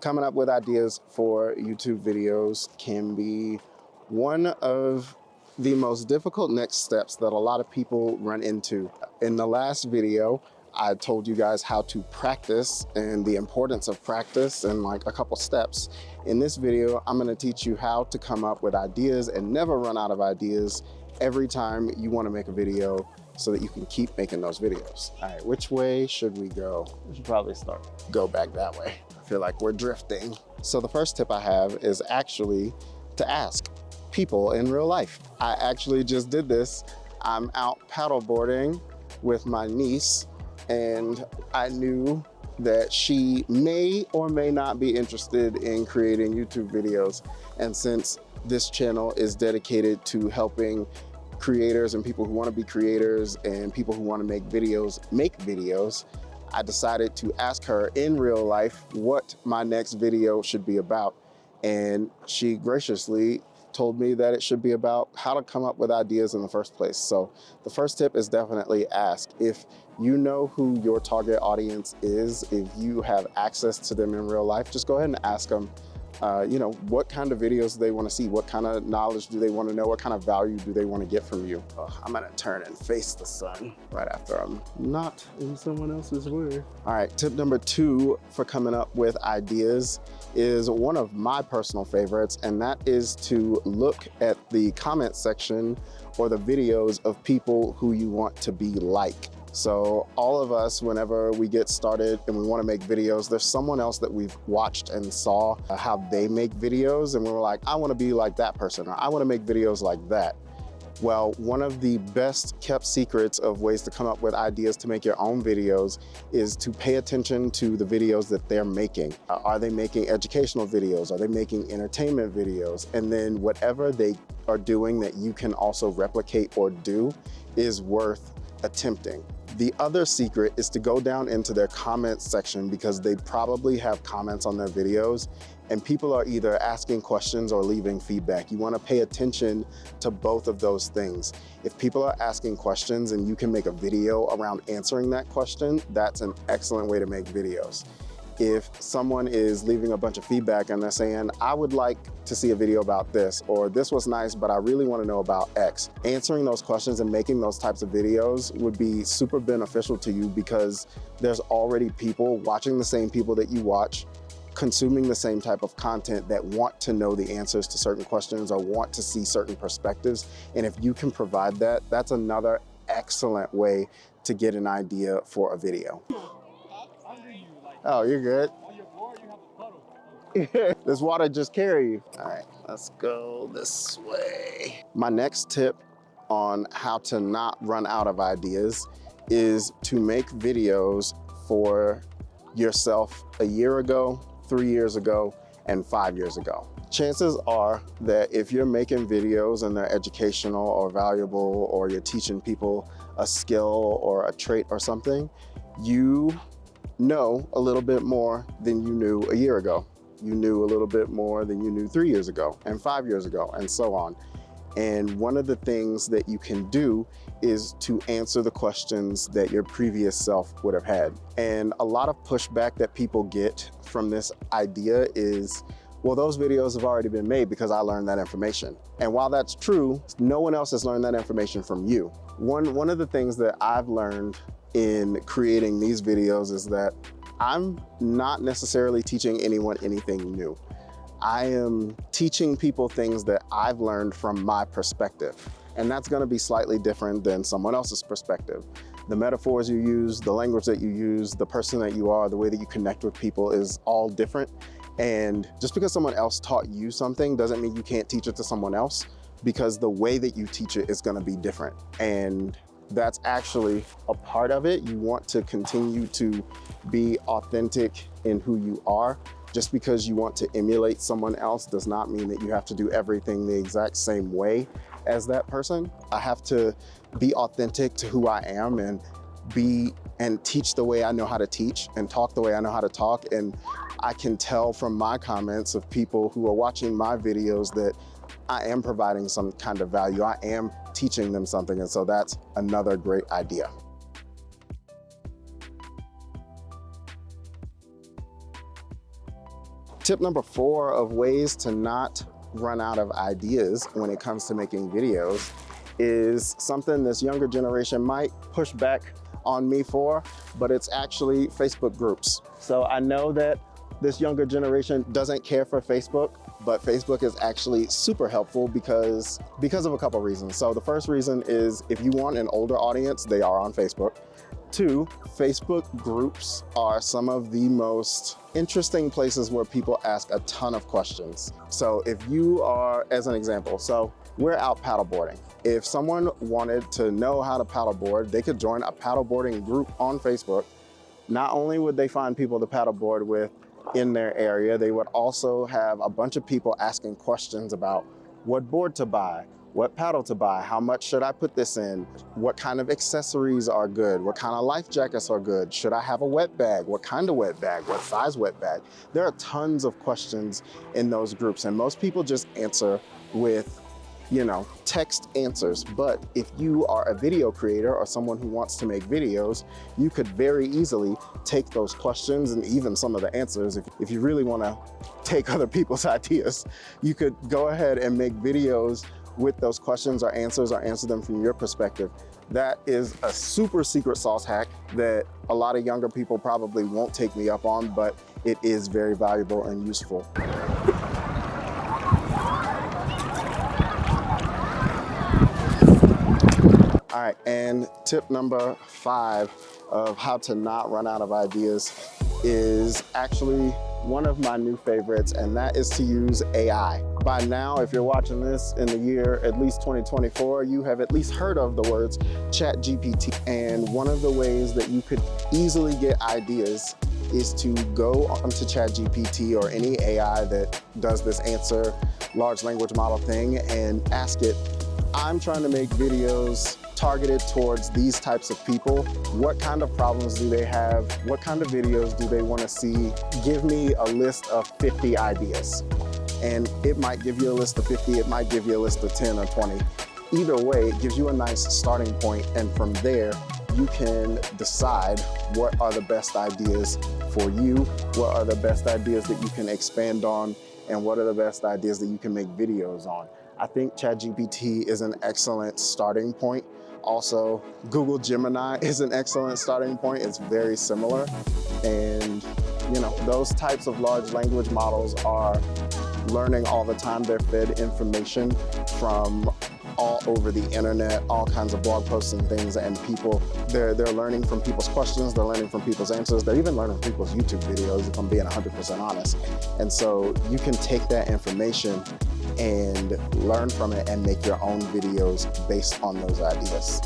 Coming up with ideas for YouTube videos can be one of the most difficult next steps that a lot of people run into. In the last video, I told you guys how to practice and the importance of practice and like a couple steps. In this video, I'm gonna teach you how to come up with ideas and never run out of ideas every time you wanna make a video so that you can keep making those videos. All right, which way should we go? We should probably Go back that way. I feel like we're drifting. So the first tip I have is actually to ask people in real life. I actually just did this. I'm out paddleboarding with my niece, and I knew that she may or may not be interested in creating YouTube videos. And since this channel is dedicated to helping creators and people who want to be creators and people who want to make videos, I decided to ask her in real life what my next video should be about. And she graciously told me that it should be about how to come up with ideas in the first place. So the first tip is definitely ask. If you know who your target audience is, if you have access to them in real life, just go ahead and ask them, what kind of videos do they want to see? What kind of knowledge do they want to know? What kind of value do they want to get from you? I'm gonna turn and face the sun right after I'm not in someone else's way. All right, tip number 2 for coming up with ideas is one of my personal favorites, and that is to look at the comment section or the videos of people who you want to be like. So all of us, whenever we get started and we want to make videos, there's someone else that we've watched and saw how they make videos, and we were like, I want to be like that person, or I want to make videos like that. Well, one of the best kept secrets of ways to come up with ideas to make your own videos is to pay attention to the videos that they're making. Are they making educational videos? Are they making entertainment videos? And then whatever they are doing that you can also replicate or do is worth attempting. The other secret is to go down into their comments section, because they probably have comments on their videos and people are either asking questions or leaving feedback. You want to pay attention to both of those things. If people are asking questions and you can make a video around answering that question, that's an excellent way to make videos. If someone is leaving a bunch of feedback and they're saying, I would like to see a video about this, or this was nice, but I really want to know about X, answering those questions and making those types of videos would be super beneficial to you, because there's already people watching the same people that you watch, consuming the same type of content, that want to know the answers to certain questions or want to see certain perspectives. And if you can provide that, that's another excellent way to get an idea for a video. Oh, you're good. On your board, you have a puddle. This water just carry you. All right, let's go this way. My next tip on how to not run out of ideas is to make videos for yourself a year ago, 3 years ago, and 5 years ago. Chances are that if you're making videos and they're educational or valuable, or you're teaching people a skill or a trait or something, you know a little bit more than you knew a year ago. You knew a little bit more than you knew 3 years ago and 5 years ago, and so on. And one of the things that you can do is to answer the questions that your previous self would have had. And a lot of pushback that people get from this idea is, well, those videos have already been made because I learned that information. And while that's true, no one else has learned that information from you. One of the things that I've learned in creating these videos is that I'm not necessarily teaching anyone anything new. I am teaching people things that I've learned from my perspective. And that's gonna be slightly different than someone else's perspective. The metaphors you use, the language that you use, the person that you are, the way that you connect with people is all different. And just because someone else taught you something doesn't mean you can't teach it to someone else, because the way that you teach it is gonna be different. And that's actually a part of it. You want to continue to be authentic in who you are. Just because you want to emulate someone else does not mean that you have to do everything the exact same way as that person. I have to be authentic to who I am and teach the way I know how to teach and talk the way I know how to talk. And I can tell from my comments of people who are watching my videos that I am providing some kind of value. I am teaching them something. And so that's another great idea. Tip number 4 of ways to not run out of ideas when it comes to making videos is something this younger generation might push back on me for, but it's actually Facebook groups. So I know that this younger generation doesn't care for Facebook, but Facebook is actually super helpful because of a couple reasons. So the first reason is if you want an older audience, they are on Facebook. 2, Facebook groups are some of the most interesting places where people ask a ton of questions. So if you are, as an example, so we're out paddleboarding. If someone wanted to know how to paddleboard, they could join a paddleboarding group on Facebook. Not only would they find people to paddleboard with in their area, they would also have a bunch of people asking questions about what board to buy, what paddle to buy, how much should I put this in, what kind of accessories are good, what kind of life jackets are good, should I have a wet bag, what kind of wet bag, what size wet bag. There are tons of questions in those groups, and most people just answer with, you know, text answers. But if you are a video creator or someone who wants to make videos, you could very easily take those questions and even some of the answers. If you really want to take other people's ideas, you could go ahead and make videos with those questions or answer them from your perspective. That is a super secret sauce hack that a lot of younger people probably won't take me up on, but it is very valuable and useful. All right, and tip number 5 of how to not run out of ideas is actually one of my new favorites, and that is to use AI. By now, if you're watching this in the year at least 2024, you have at least heard of the words ChatGPT. And one of the ways that you could easily get ideas is to go onto ChatGPT or any AI that does this answer large language model thing and ask it, I'm trying to make videos targeted towards these types of people. What kind of problems do they have? What kind of videos do they want to see? Give me a list of 50 ideas. And it might give you a list of 50, it might give you a list of 10 or 20. Either way, it gives you a nice starting point, and from there, you can decide what are the best ideas for you, what are the best ideas that you can expand on, and what are the best ideas that you can make videos on. I think ChatGPT is an excellent starting point. Also, Google Gemini is an excellent starting point. It's very similar. And you know, those types of large language models are learning all the time. They're fed information from all over the internet, all kinds of blog posts and things, and people, they're learning from people's questions, they're learning from people's answers, they're even learning from people's YouTube videos, if I'm being 100% honest. And so you can take that information and learn from it and make your own videos based on those ideas.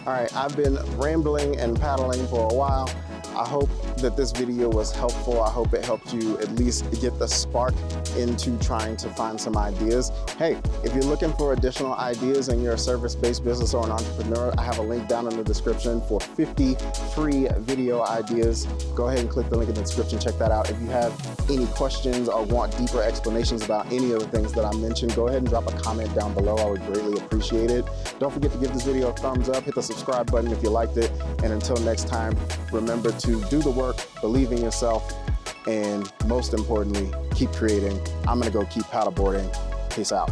All right, I've been rambling and paddling for a while. I hope that this video was helpful. I hope it helped you at least get the spark into trying to find some ideas. Hey, if you're looking for additional ideas and you're a service-based business or an entrepreneur, I have a link down in the description for 50 free video ideas. Go ahead and click the link in the description, check that out. If you have any questions or want deeper explanations about any of the things that I mentioned, go ahead and drop a comment down below. I would greatly appreciate it. Don't forget to give this video a thumbs up, hit the subscribe button if you liked it, and until next time, remember to do the work, believe in yourself, and most importantly, keep creating. I'm gonna go keep paddleboarding. Peace out.